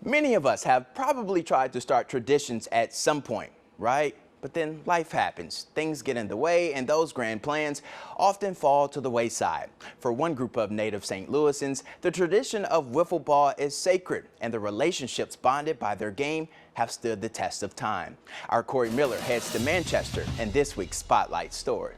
Many of us have probably tried to start traditions at some point, right? But then life happens, things get in the way, and those grand plans often fall to the wayside. For one group of native St. Louisans, the tradition of wiffle ball is sacred, and the relationships bonded by their game have stood the test of time. Our Corey Miller heads to Manchester in this week's Spotlight story.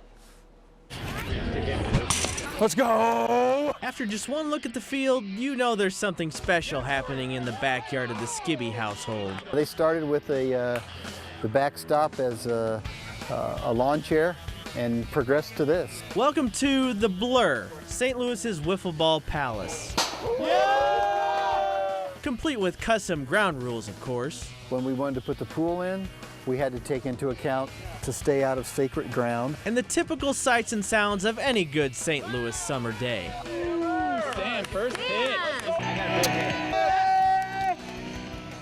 Let's go! After just one look at the field, you know there's something special happening in the backyard of the Skibbe household. They started with the backstop as a lawn chair and progressed to this. Welcome to The Blur, St. Louis's Wiffle Ball Palace. Yeah! Complete with custom ground rules, of course. When we wanted to put the pool in, we had to take into account to stay out of sacred ground. And the typical sights and sounds of any good St. Louis summer day. Sam, first hit.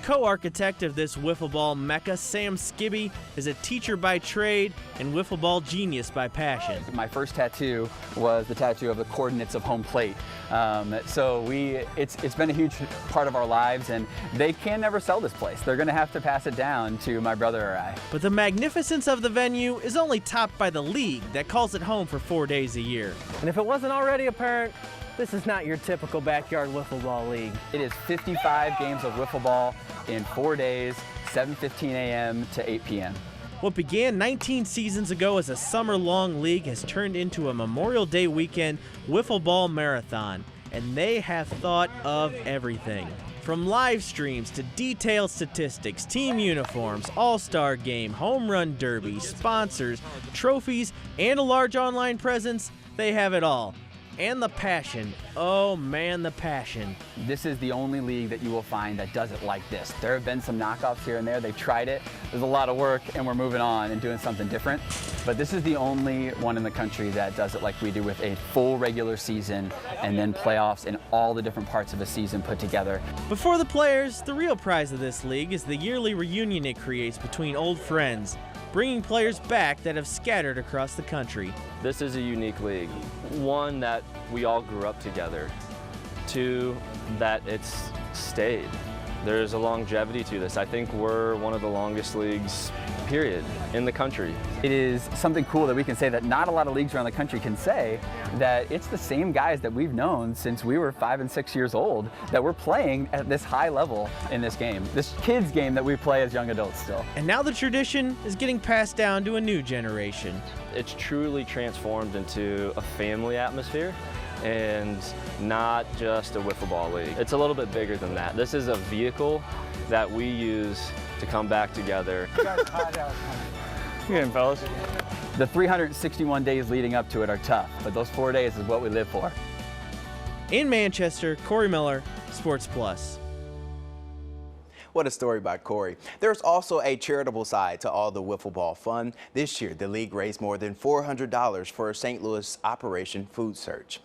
Co-architect of this wiffle ball mecca, Sam Skibbe, is a teacher by trade and wiffle ball genius by passion. My first tattoo was the tattoo of the coordinates of home plate. It's been a huge part of our lives, and they can never sell this place. They're gonna have to pass it down to my brother or I. But the magnificence of the venue is only topped by the league that calls it home for 4 days a year. And if it wasn't already apparent, this is not your typical backyard wiffle ball league. It is 55 games of wiffle ball in 4 days, 7:15 a.m. to 8 p.m. What began 19 seasons ago as a summer-long league has turned into a Memorial Day weekend wiffle ball marathon, and they have thought of everything. From live streams to detailed statistics, team uniforms, all-star game, home run derby, sponsors, trophies, and a large online presence, they have it all. And the passion. Oh man, the passion. This is the only league that you will find that does it like this. There have been some knockoffs here and there. They've tried it. There's a lot of work, and we're moving on and doing something different. But this is the only one in the country that does it like we do, with a full regular season and then playoffs and all the different parts of a season put together. But for the players, the real prize of this league is the yearly reunion it creates between old friends, bringing players back that have scattered across the country. This is a unique league. One, that we all grew up together. Two, that it's stayed. There's a longevity to this. I think we're one of the longest leagues, period, in the country. It is something cool that we can say that not a lot of leagues around the country can say, that it's the same guys that we've known since we were 5 and 6 years old that we're playing at this high level in this game, this kids game that we play as young adults still. And now the tradition is getting passed down to a new generation. It's truly transformed into a family atmosphere and not just a wiffle ball league. It's a little bit bigger than that. This is a vehicle that we use to come back together. Good, fellas. The 361 days leading up to it are tough, but those 4 days is what we live for. In Manchester, Corey Miller, Sports Plus. What a story by Corey. There's also a charitable side to all the wiffle ball fun. This year, the league raised more than $400 for St. Louis Operation Food Search.